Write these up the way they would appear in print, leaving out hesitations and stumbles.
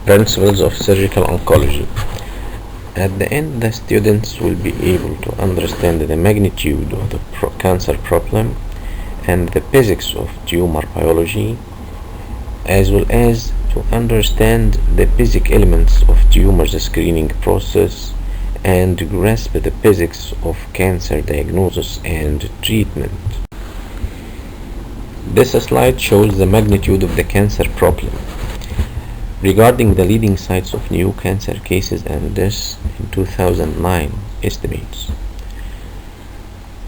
Principles of Surgical Oncology. At the end, the students will be able to understand the magnitude of the cancer problem and the basics of tumor biology, as well as to understand the basic elements of tumor screening process and grasp the basics of cancer diagnosis and treatment. This slide shows the magnitude of the cancer problem. Regarding the leading sites of new cancer cases and deaths in 2009 estimates.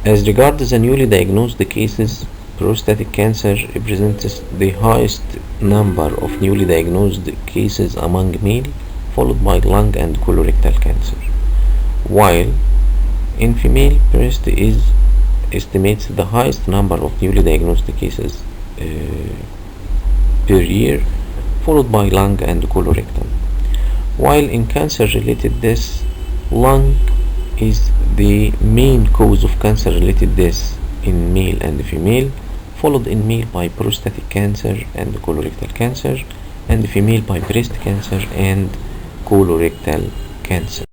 As regards the newly diagnosed cases, prostatic cancer represents the highest number of newly diagnosed cases among male, followed by lung and colorectal cancer, while in female, breast estimates the highest number of newly diagnosed cases per year, followed by lung and colorectal. While in cancer-related deaths, lung is the main cause of cancer-related deaths in male and female, followed in male by prostatic cancer and colorectal cancer, and female by breast cancer and colorectal cancer.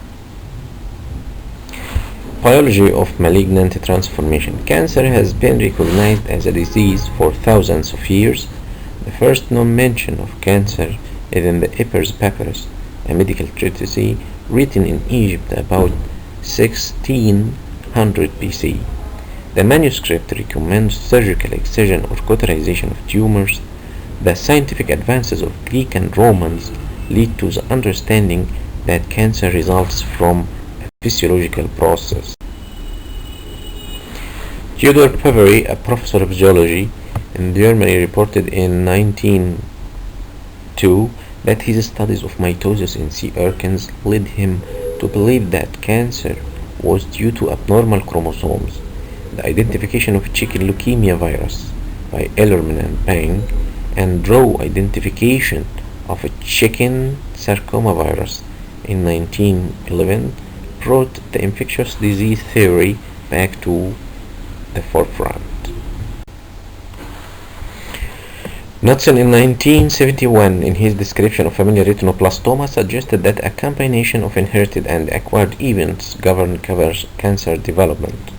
Biology of malignant transformation. Cancer has been recognized as a disease for thousands of years. The first known mention of cancer is in the Ebers Papyrus, a medical treatise written in Egypt about 1600 BC. The manuscript recommends surgical excision or cauterization of tumors. The scientific advances of Greek and Romans lead to the understanding that cancer results from a physiological process. Theodor Boveri, a professor of zoology in Germany, reported in 1902 that his studies of mitosis in sea urchins led him to believe that cancer was due to abnormal chromosomes. The identification of chicken leukemia virus by Ellerman and Bang and raw identification of a chicken sarcoma virus in 1911 brought the infectious disease theory back to the forefront. Knudsen in 1971, in his description of familial retinoblastoma, suggested that a combination of inherited and acquired events govern cancer development.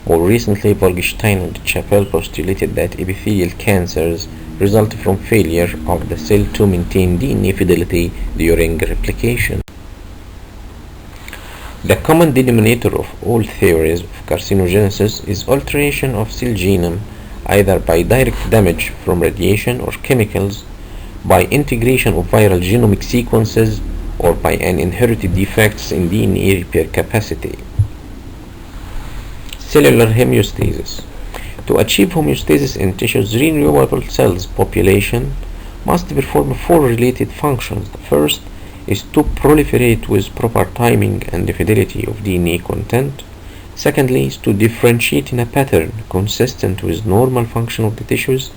More recently, Wolgenstein and Chappell postulated that epithelial cancers result from failure of the cell to maintain DNA fidelity during replication. The common denominator of all theories of carcinogenesis is alteration of cell genome, either by direct damage from radiation or chemicals, by integration of viral genomic sequences, or by an inherited defects in DNA repair capacity. Cellular homeostasis. To achieve homeostasis in tissues, renewable cells population must perform four related functions. The first is to proliferate with proper timing and fidelity of DNA content. Secondly is to differentiate in a pattern consistent with normal function of the tissues.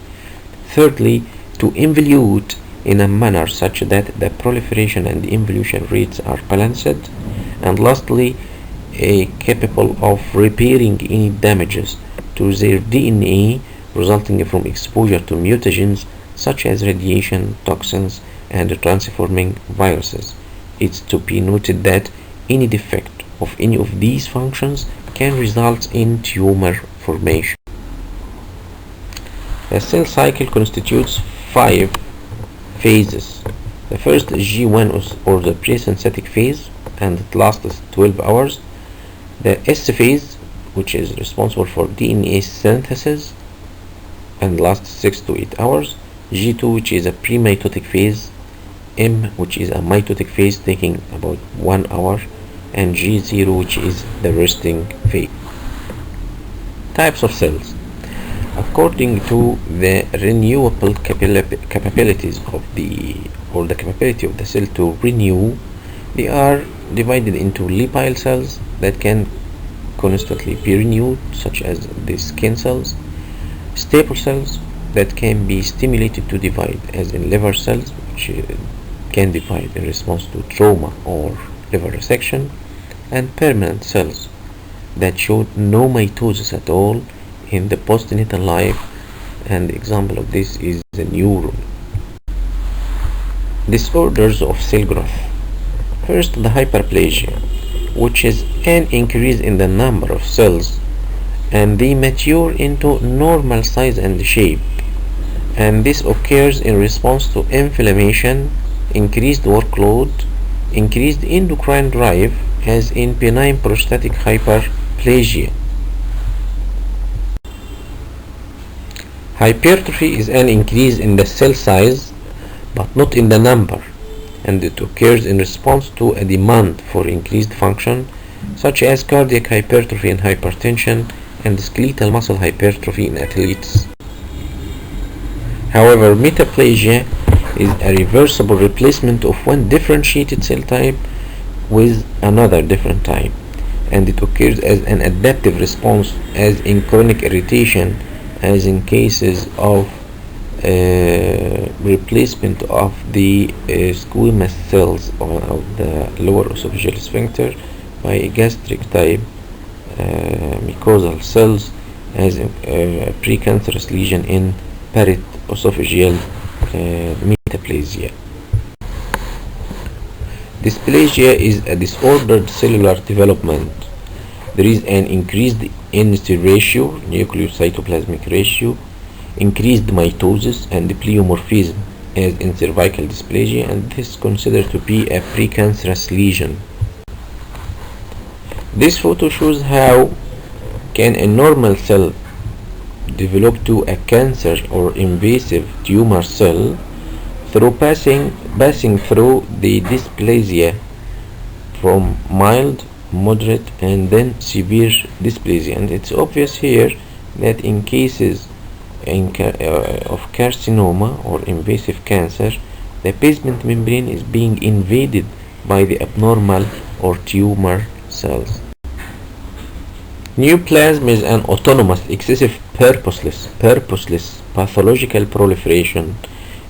Thirdly, to involute in a manner such that the proliferation and involution rates are balanced. And lastly, capable of repairing any damages to their DNA resulting from exposure to mutagens such as radiation, toxins, and transforming viruses. It's to be noted that any defect of any of these functions can result in tumor formation. The cell cycle constitutes 5 phases. The first is G1 or the pre-synthetic phase, and it lasts 12 hours. The S phase, which is responsible for DNA synthesis and lasts 6 to 8 hours. G2, which is a pre-mitotic phase. M, which is a mitotic phase taking about 1 hour, and G0, which is the resting phase. Types of cells. According to the renewable capabilities of the capability of the cell to renew, they are divided into labile cells that can constantly be renewed, such as the skin cells, staple cells that can be stimulated to divide, as in liver cells, which can divide in response to trauma or liver resection, and permanent cells that show no mitosis at all in the postnatal life, and the example of this is the neuron. Disorders of cell growth. First, the hyperplasia, which is an increase in the number of cells, and they mature into normal size and shape, and this occurs in response to inflammation, increased workload, increased endocrine drive, as in benign prostatic hyperplasia. Hypertrophy is an increase in the cell size but not in the number, and it occurs in response to a demand for increased function, such as cardiac hypertrophy in hypertension and skeletal muscle hypertrophy in athletes. However, metaplasia is a reversible replacement of one differentiated cell type with another different type, and it occurs as an adaptive response, as in chronic irritation, as in cases of replacement of the squamous cells of the lower esophageal sphincter by gastric type mucosal cells, as a precancerous lesion in parotesophageal metaplasia. Dysplasia is a disordered cellular development. There is an increased NC ratio, nucleocytoplasmic ratio, increased mitosis and pleomorphism, as in cervical dysplasia, and this is considered to be a precancerous lesion. This photo shows how can a normal cell develop to a cancer or invasive tumor cell through passing through the dysplasia from mild, moderate, and then severe dysplasia. And it's obvious here that in cases of carcinoma or invasive cancer, the basement membrane is being invaded by the abnormal or tumor cells. Neoplasm is an autonomous, excessive, purposeless pathological proliferation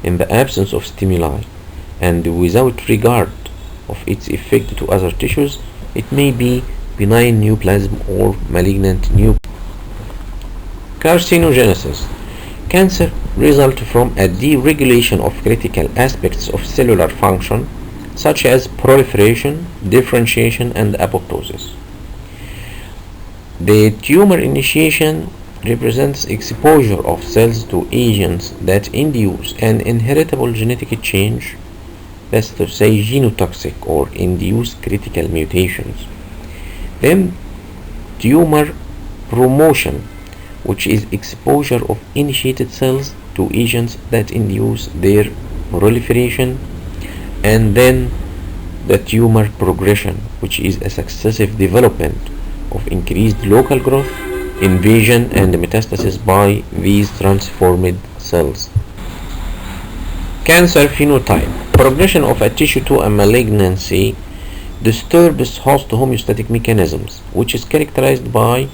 in the absence of stimuli and without regard of its effect to other tissues. It may be benign neoplasm or malignant neoplasm. Carcinogenesis. Cancer results from a deregulation of critical aspects of cellular function, such as proliferation, differentiation, and apoptosis. The tumor initiation represents exposure of cells to agents that induce an inheritable genetic change, that's to say genotoxic, or induce critical mutations. Then tumor promotion, which is exposure of initiated cells to agents that induce their proliferation, and then the tumor progression, which is a successive development of increased local growth, invasion, and metastasis by these transformed cells. Cancer phenotype. Progression of a tissue to a malignancy disturbs host homeostatic mechanisms, which is characterized by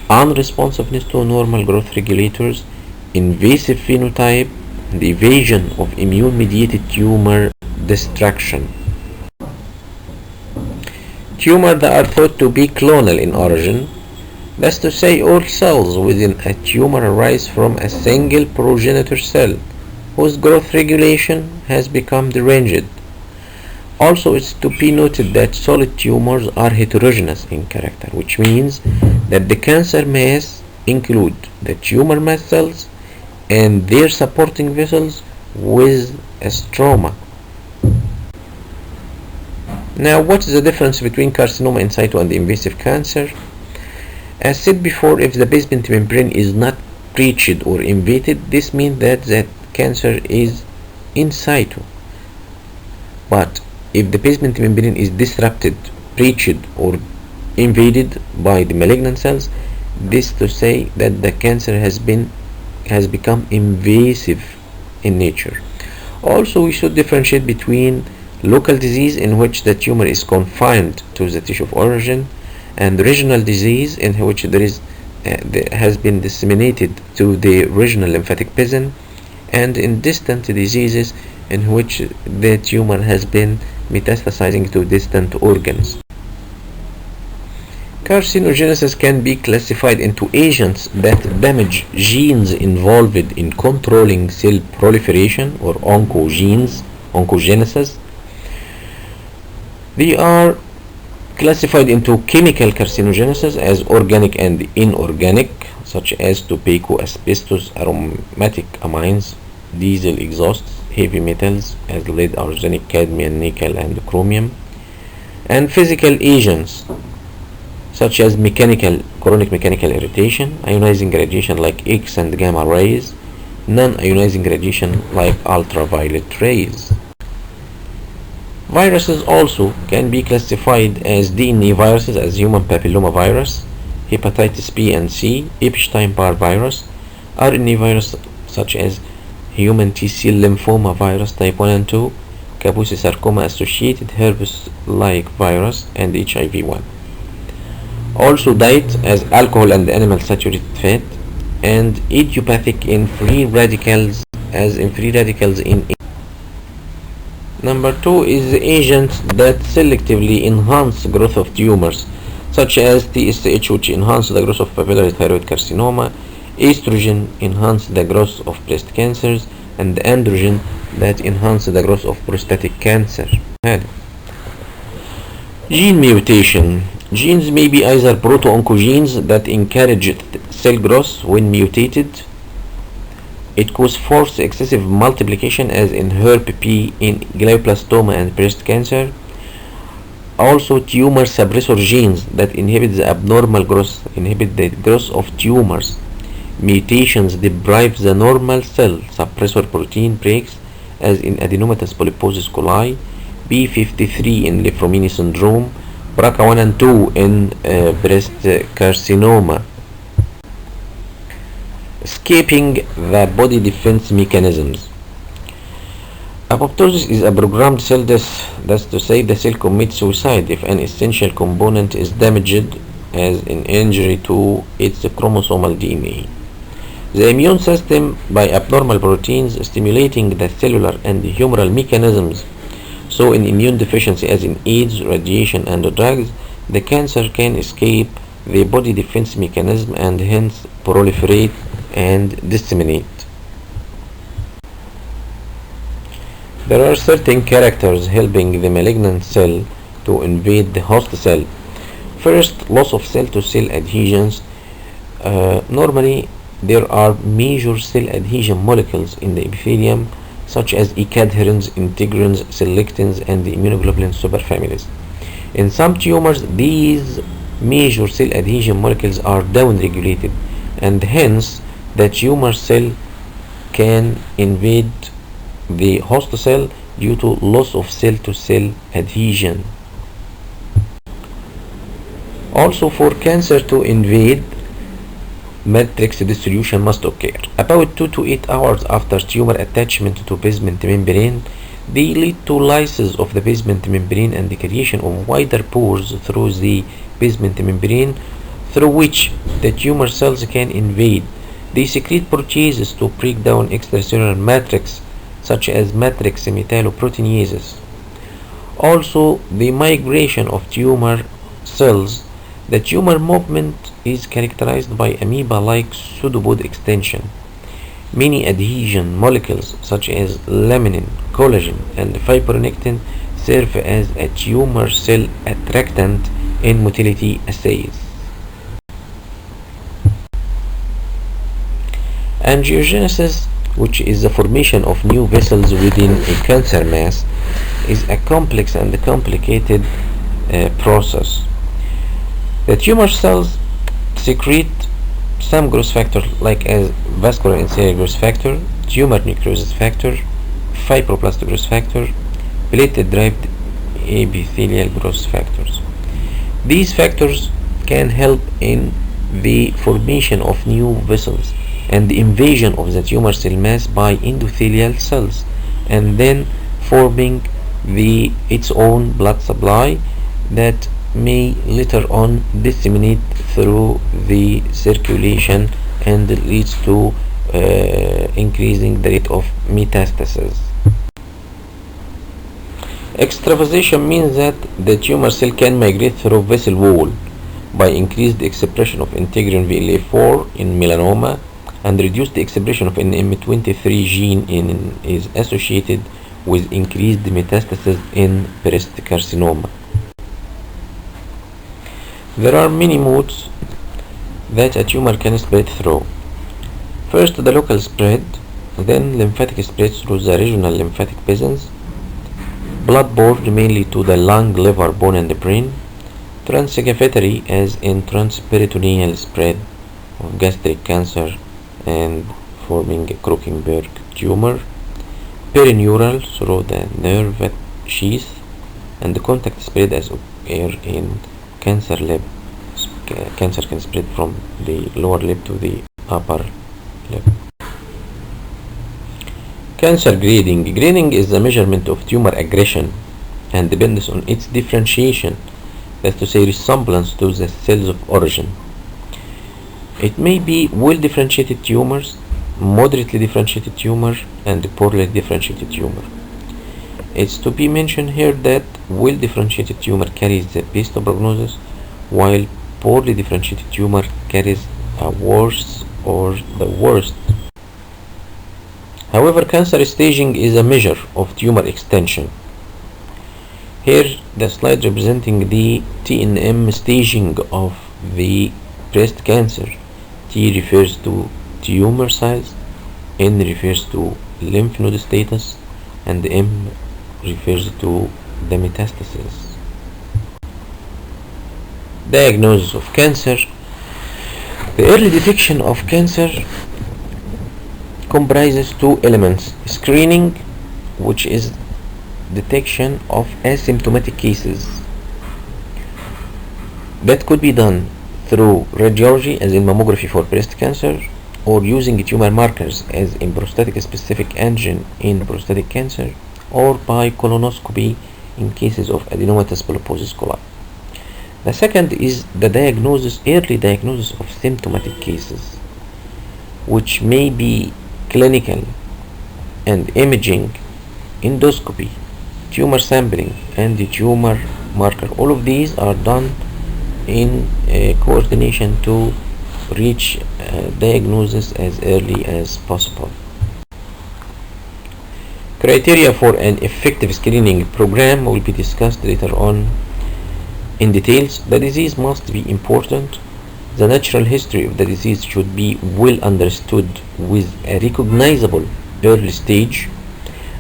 unresponsiveness to normal growth regulators, invasive phenotype, and evasion of immune-mediated tumor destruction. Tumors that are thought to be clonal in origin, that's to say all cells within a tumor arise from a single progenitor cell whose growth regulation has become deranged. Also, it's to be noted that solid tumors are heterogeneous in character, which means that the cancer mass include the tumor mast cells and their supporting vessels with a stroma. Now, what is the difference between carcinoma in situ and invasive cancer? As said before, if the basement membrane is not breached or invaded, this means that the cancer is in situ. But if the basement membrane is disrupted, breached, or invaded by the malignant cells, this to say that the cancer has become invasive in nature. Also, we should differentiate between local disease, in which the tumor is confined to the tissue of origin, and regional disease, in which has been disseminated to the regional lymphatic basin, and in distant diseases, in which the tumor has been metastasizing to distant organs. Carcinogenesis can be classified into agents that damage genes involved in controlling cell proliferation, or oncogenes, oncogenesis. They are classified into chemical carcinogenesis as organic and inorganic, such as tobacco, asbestos, aromatic amines, diesel exhausts, heavy metals as lead, arsenic, cadmium, nickel, and chromium, and physical agents such as chronic mechanical irritation, ionizing radiation like X and gamma rays, non-ionizing radiation like ultraviolet rays. Viruses also can be classified as DNA viruses, as human papillomavirus, hepatitis B and C, Epstein-Barr virus, RNA virus such as human T-cell lymphoma virus type 1 and 2, Kaposi sarcoma associated herpes-like virus, and HIV-1. Also diet as alcohol and animal saturated fat, and idiopathic in free radicals in. Number 2 is agents that selectively enhance growth of tumors, such as TSH, which enhance the growth of papillary thyroid carcinoma, estrogen enhance the growth of breast cancers, and androgen that enhance the growth of prostatic cancer. Gene mutation. Genes may be either proto-oncogenes that encourage cell growth when mutated. It causes forced excessive multiplication, as in HERP-P in glioblastoma and breast cancer. Also, tumor suppressor genes that inhibit the growth of tumors. Mutations deprive the normal cell suppressor protein breaks, as in adenomatous polyposis coli, P53 in Lipfomini syndrome, BRCA1 and 2 in breast carcinoma. Escaping the body defense mechanisms. Apoptosis is a programmed cell death. That's to say, the cell commits suicide if an essential component is damaged, as in injury to its chromosomal DNA. The immune system, by abnormal proteins stimulating the cellular and humoral mechanisms. So in immune deficiency, as in AIDS, radiation, and drugs, the cancer can escape the body defense mechanism and hence proliferate and disseminate. There are certain characters helping the malignant cell to invade the host cell. First, loss of cell-to-cell adhesions. Normally, there are major cell adhesion molecules in the epithelium, such as ecadherins, integrins, selectins, and the immunoglobulin superfamilies. In some tumors, these major cell adhesion molecules are downregulated, and hence the tumor cell can invade the host cell due to loss of cell-to-cell adhesion. Also, for cancer to invade, matrix dissolution must occur. About 2 to 8 hours after tumor attachment to basement membrane, they lead to lysis of the basement membrane and the creation of wider pores through the basement membrane, through which the tumor cells can invade. They secrete proteases to break down extracellular matrix, such as matrix metalloproteinases. Also, the migration of tumor cells. The tumor movement is characterized by amoeba-like pseudopod extension. Many adhesion molecules, such as laminin, collagen, and fibronectin, serve as a tumor cell attractant in motility assays. Angiogenesis, which is the formation of new vessels within a cancer mass, is a complex and complicated process. The tumor cells secrete some growth factors, like as vascular encellular growth factor, tumor necrosis factor, fibroblast growth factor, platelet-derived epithelial growth factors. These factors can help in the formation of new vessels and the invasion of the tumor cell mass by endothelial cells, and then forming its own blood supply that may later on disseminate through the circulation and leads to increasing the rate of metastasis. Extravasation means that the tumor cell can migrate through vessel wall by increased expression of integrin VLA4 in melanoma and reduce the expression of an M23 gene is associated with increased metastasis in breast carcinoma. There are many modes that a tumor can spread through. First, the local spread, then lymphatic spread through the regional lymphatic basins, blood-borne mainly to the lung, liver, bone, and the brain, transcavitary as in transperitoneal spread of gastric cancer and forming a Krokenberg tumor, perineural through the nerve sheath, and the contact spread as occur in cancer lip. Cancer can spread from the lower lip to the upper lip. Cancer grading. Grading is the measurement of tumor aggression and depends on its differentiation, that is to say resemblance to the cells of origin. It may be well differentiated tumors, moderately differentiated tumor, and poorly differentiated tumor. It's to be mentioned here that well differentiated tumor carries the best prognosis, while poorly differentiated tumor carries a worse or the worst. However, cancer staging is a measure of tumor extension. Here the slide representing the TNM staging of the breast cancer. T refers to tumor size, N refers to lymph node status, and M refers to the metastasis. Diagnosis of cancer. The early detection of cancer comprises two elements: screening, which is detection of asymptomatic cases that could be done through radiology as in mammography for breast cancer, or using tumor markers as in prostatic specific antigen in prostatic cancer, or by colonoscopy in cases of adenomatous polyposis coli. The second is the early diagnosis of symptomatic cases, which may be clinical and imaging, endoscopy, tumor sampling, and the tumor marker. All of these are done in coordination to reach diagnosis as early as possible. Criteria for an effective screening program will be discussed later on in details. The disease must be important. The natural history of the disease should be well understood with a recognizable early stage.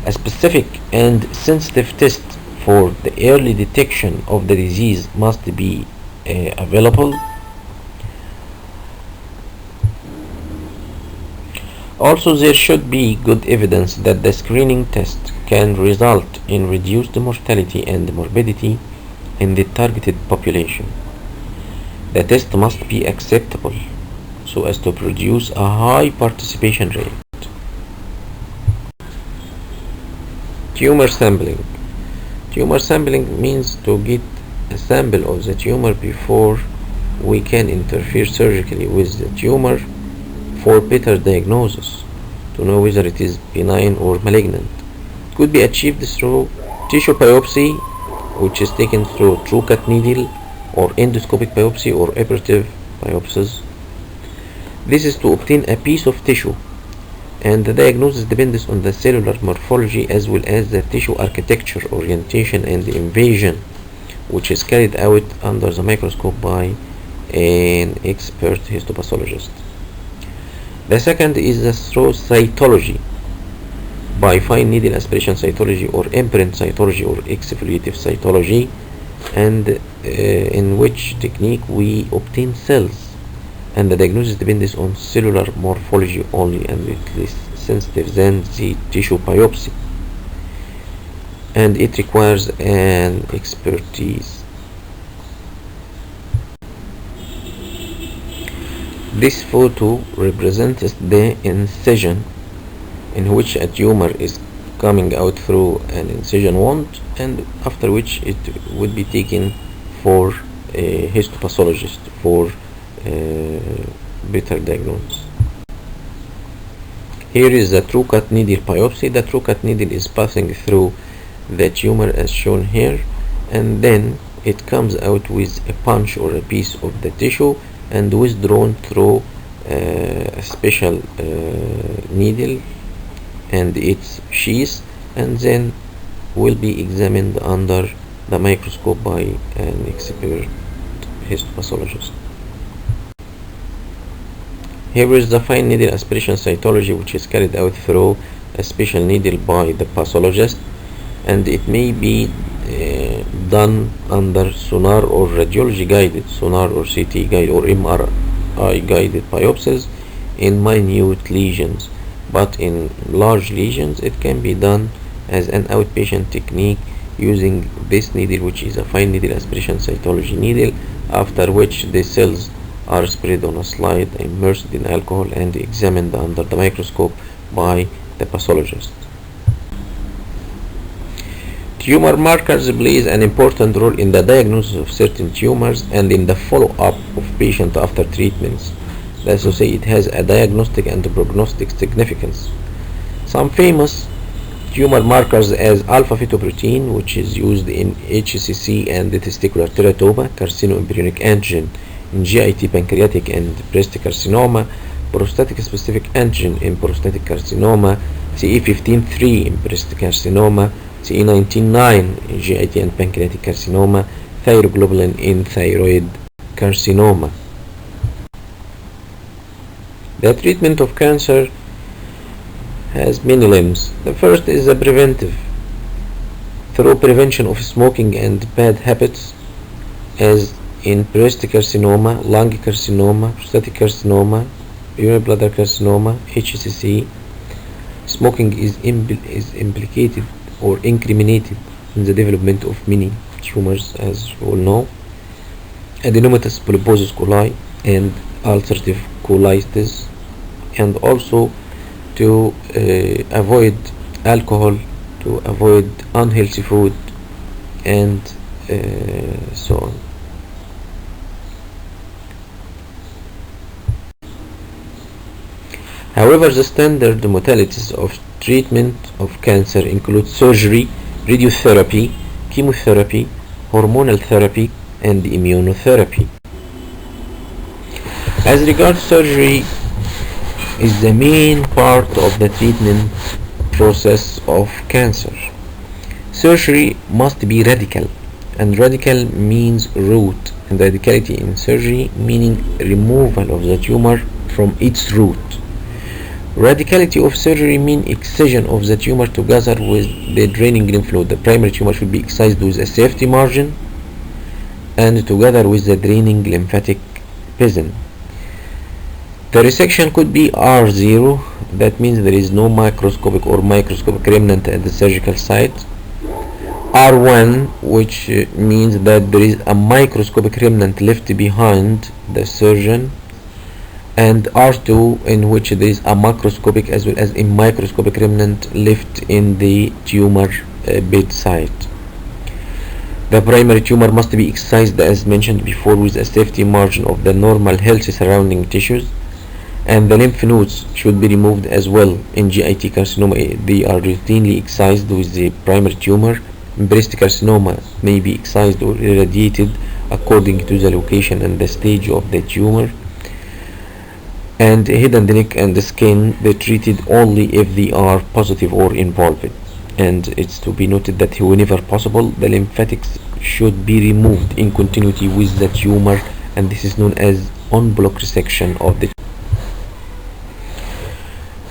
A specific and sensitive test for the early detection of the disease must be available. Also, there should be good evidence that the screening test can result in reduced mortality and morbidity in the targeted population. The test must be acceptable so as to produce a high participation rate. Tumor sampling. Tumor sampling means to get a sample of the tumor before we can interfere surgically with the tumor for better diagnosis, to know whether it is benign or malignant. It could be achieved through tissue biopsy, which is taken through TrueCut needle, or endoscopic biopsy or operative biopsies. This is to obtain a piece of tissue, and the diagnosis depends on the cellular morphology as well as the tissue architecture, orientation, and invasion, which is carried out under the microscope by an expert histopathologist. The second is the through cytology, by fine needle aspiration cytology or imprint cytology or exfoliative cytology, and in which technique we obtain cells, and the diagnosis depends on cellular morphology only, and it is sensitive than the tissue biopsy, and it requires an expertise. This photo represents the incision in which a tumor is coming out through an incision wound, and after which it would be taken for a histopathologist for better diagnosis. Here is the TrueCut needle biopsy. The TrueCut needle is passing through the tumor as shown here, and then it comes out with a punch or a piece of the tissue and withdrawn through a special needle and its sheath, and then will be examined under the microscope by an expert histopathologist. Here is the fine needle aspiration cytology, which is carried out through a special needle by the pathologist, and it may be done under sonar or radiology guided, sonar or CT guided or MRI guided biopsies in minute lesions, but in large lesions it can be done as an outpatient technique using this needle, which is a fine needle aspiration cytology needle, after which the cells are spread on a slide, immersed in alcohol, and examined under the microscope by the pathologist. Tumor markers plays an important role in the diagnosis of certain tumors and in the follow-up of patients after treatments. That's to say, it has a diagnostic and prognostic significance. Some famous tumor markers as alpha-fetoprotein, which is used in HCC and the testicular teratoma, carcinoembryonic antigen in GIT, pancreatic and breast carcinoma, prostatic specific antigen in prostatic carcinoma, CA15-3 in breast carcinoma, CA19-9 in GIT and pancreatic carcinoma, thyroglobulin in thyroid carcinoma. The treatment of cancer has many limbs. The first is the preventive, through prevention of smoking and bad habits, as in breast carcinoma, lung carcinoma, prostatic carcinoma, urinary bladder carcinoma, HCC. Smoking is implicated or incriminated in the development of many tumors, as you all know, adenomatous polyposis coli and ulcerative colitis, and also to avoid alcohol, to avoid unhealthy food, and so on. However, the standard modalities of treatment of cancer include surgery, radiotherapy, chemotherapy, hormonal therapy, and immunotherapy. As regards surgery, is the main part of the treatment process of cancer. Surgery must be radical, and radical means root, and radicality in surgery meaning removal of the tumor from its root. Radicality of surgery means excision of the tumor together with the draining lymph node. The primary tumor should be excised with a safety margin and together with the draining lymphatic basin. The resection could be R0, that means there is no macroscopic or microscopic remnant at the surgical site. R1, which means that there is a microscopic remnant left behind the surgeon, and R2, in which there is a macroscopic as well as a microscopic remnant left in the tumor bedside. The primary tumor must be excised, as mentioned before, with a safety margin of the normal healthy surrounding tissues, and the lymph nodes should be removed as well. In GIT carcinoma, they are routinely excised with the primary tumor. Breast carcinoma may be excised or irradiated according to the location and the stage of the tumor. And head and neck and the skin, they're treated only if they are positive or involved. And it's to be noted that whenever possible, the lymphatics should be removed in continuity with the tumor, and this is known as en-bloc resection of the.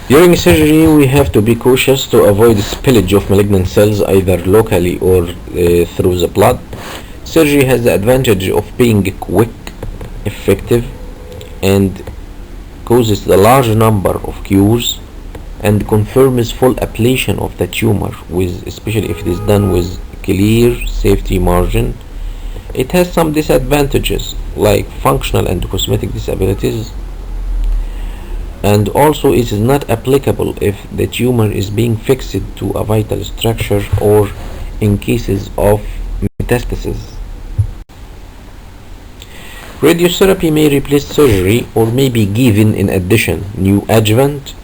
During surgery, we have to be cautious to avoid spillage of malignant cells either locally or through the blood. Surgery has the advantage of being quick, effective, and causes the large number of cures, and confirms full ablation of the tumor, with especially if it is done with clear safety margin. It has some disadvantages like functional and cosmetic disabilities, and also it is not applicable if the tumor is being fixed to a vital structure or in cases of metastasis. Radiotherapy may replace surgery or may be given in addition, new adjuvant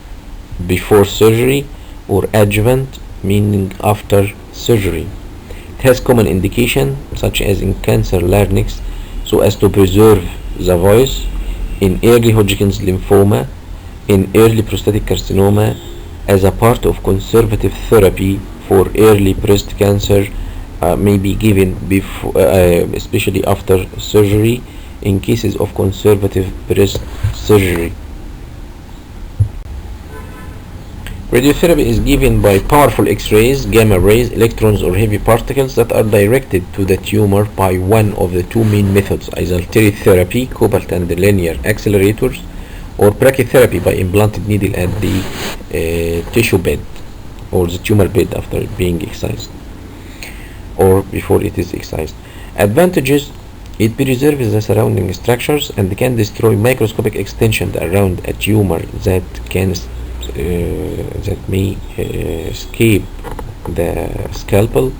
before surgery or adjuvant meaning after surgery. It has common indication such as in cancer larynx, so as to preserve the voice, in early Hodgkin's lymphoma, in early prostatic carcinoma, as a part of conservative therapy for early breast cancer may be given before, especially after surgery, in cases of conservative breast surgery. Radiotherapy is given by powerful X-rays, gamma rays, electrons, or heavy particles that are directed to the tumor by one of the two main methods, either therapy, cobalt and linear accelerators, or brachytherapy by implanted needle at the tissue bed or the tumor bed after being excised or before it is excised. Advantages: it preserves the surrounding structures and can destroy microscopic extensions around a tumor that may escape the scalpel,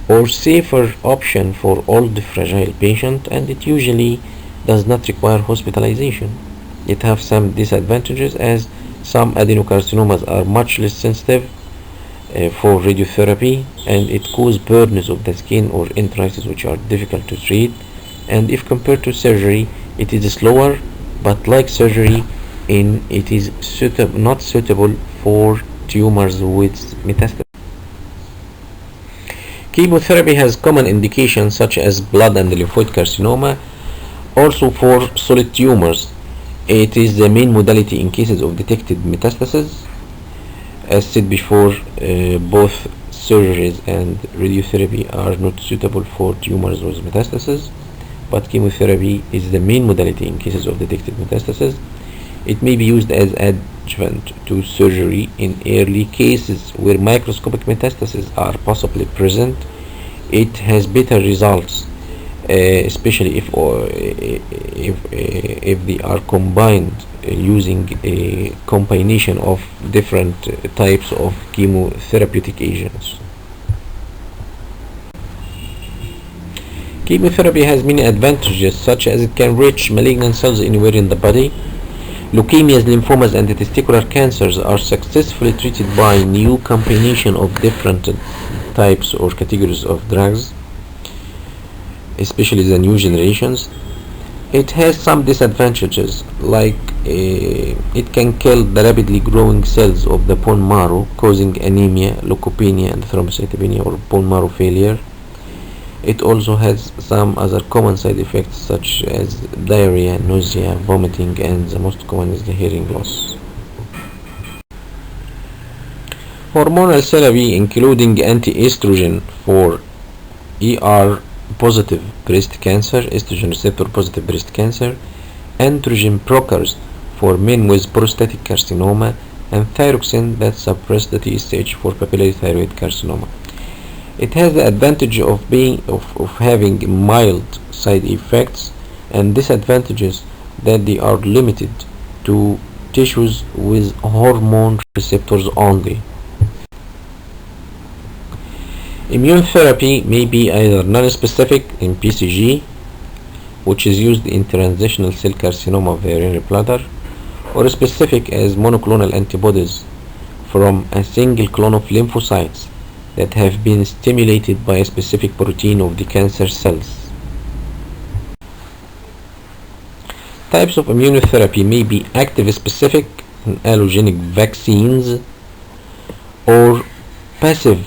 or safer option for old fragile patient, and it usually does not require hospitalization. It has some disadvantages, as some adenocarcinomas are much less sensitive for radiotherapy, and it causes burns of the skin or enteritis which are difficult to treat. And if compared to surgery, it is slower, but like surgery, it is not suitable for tumors with metastasis. Chemotherapy has common indications such as blood and lymphoid carcinoma. Also for solid tumors, it is the main modality in cases of detected metastasis. As said before, both surgeries and radiotherapy are not suitable for tumors with metastasis, but chemotherapy is the main modality in cases of detected metastasis. It may be used as adjuvant to surgery in early cases where microscopic metastases are possibly present. It has better results, especially if they are combined using a combination of different types of chemotherapeutic agents. Chemotherapy has many advantages, such as it can reach malignant cells anywhere in the body. Leukemias, lymphomas, and testicular cancers are successfully treated by new combination of different types or categories of drugs, especially the new generations. It has some disadvantages, like it can kill the rapidly growing cells of the bone marrow, causing anemia, leukopenia, and thrombocytopenia or bone marrow failure. It also has some other common side effects such as diarrhea, nausea, vomiting, and the most common is the hearing loss. Hormonal therapy, including anti-estrogen for ER positive breast cancer, estrogen receptor positive breast cancer, androgen blockers for men with prostatic carcinoma, and thyroxine that suppress the TSH for papillary thyroid carcinoma. It has the advantage of having mild side effects and disadvantages that they are limited to tissues with hormone receptors only. Immunotherapy may be either non-specific in BCG, which is used in transitional cell carcinoma of the urinary bladder, or specific as monoclonal antibodies from a single clone of lymphocytes that have been stimulated by a specific protein of the cancer cells. Types of immunotherapy may be active specific and allogenic vaccines, or passive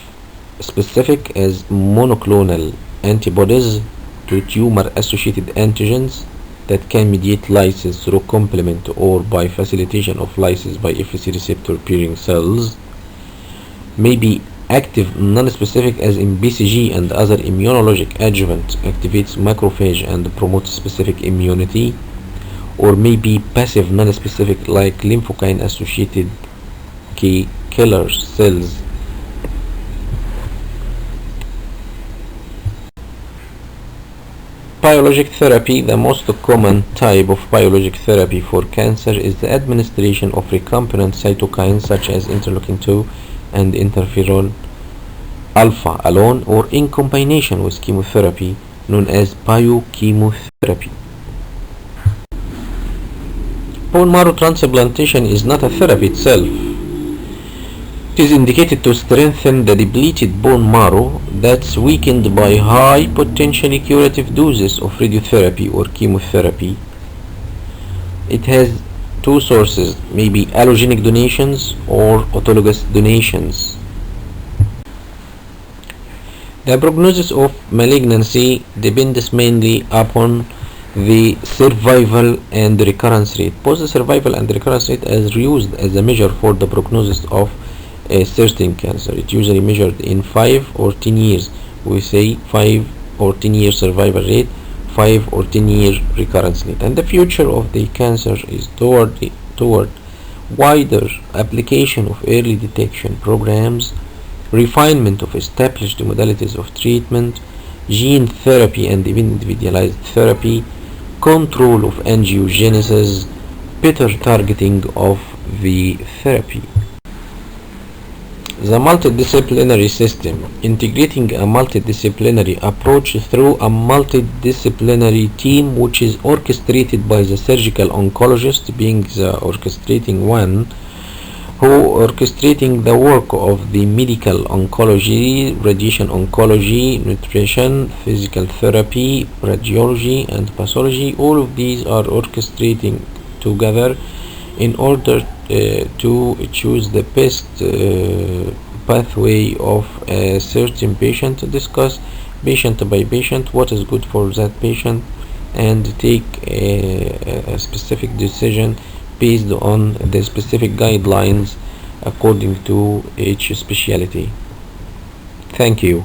specific as monoclonal antibodies to tumor associated antigens that can mediate lysis through complement or by facilitation of lysis by Fc receptor bearing cells. May be active non-specific as in BCG and other immunologic adjuvant activates macrophage and promotes specific immunity, or may be passive non-specific like lymphokine associated killer cells. Biologic therapy. The most common type of biologic therapy for cancer is the administration of recombinant cytokines such as interleukin-2 and interferon alpha alone or in combination with chemotherapy, known as biochemotherapy. Bone marrow transplantation is not a therapy itself. It is indicated to strengthen the depleted bone marrow that's weakened by high potentially curative doses of radiotherapy or chemotherapy. It has two sources, maybe allogenic donations or autologous donations. The prognosis of malignancy depends mainly upon the survival and recurrence rate. Both the survival and recurrence rate is used as a measure for the prognosis of a certain cancer. It usually measured in 5 or 10 years. We say 5 or 10 year survival rate, 5 or 10 year recurrence rate. And the future of the cancer is toward wider application of early detection programs, refinement of established modalities of treatment, gene therapy and individualized therapy, control of angiogenesis, better targeting of the therapy. The multidisciplinary system, integrating a multidisciplinary approach through a multidisciplinary team which is orchestrated by the surgical oncologist, being the orchestrating one, who orchestrating the work of the medical oncology, radiation oncology, nutrition, physical therapy, radiology and pathology. All of these are orchestrating together in order to choose the best pathway of a certain patient, to discuss patient by patient what is good for that patient and take a specific decision based on the specific guidelines according to each specialty. Thank you.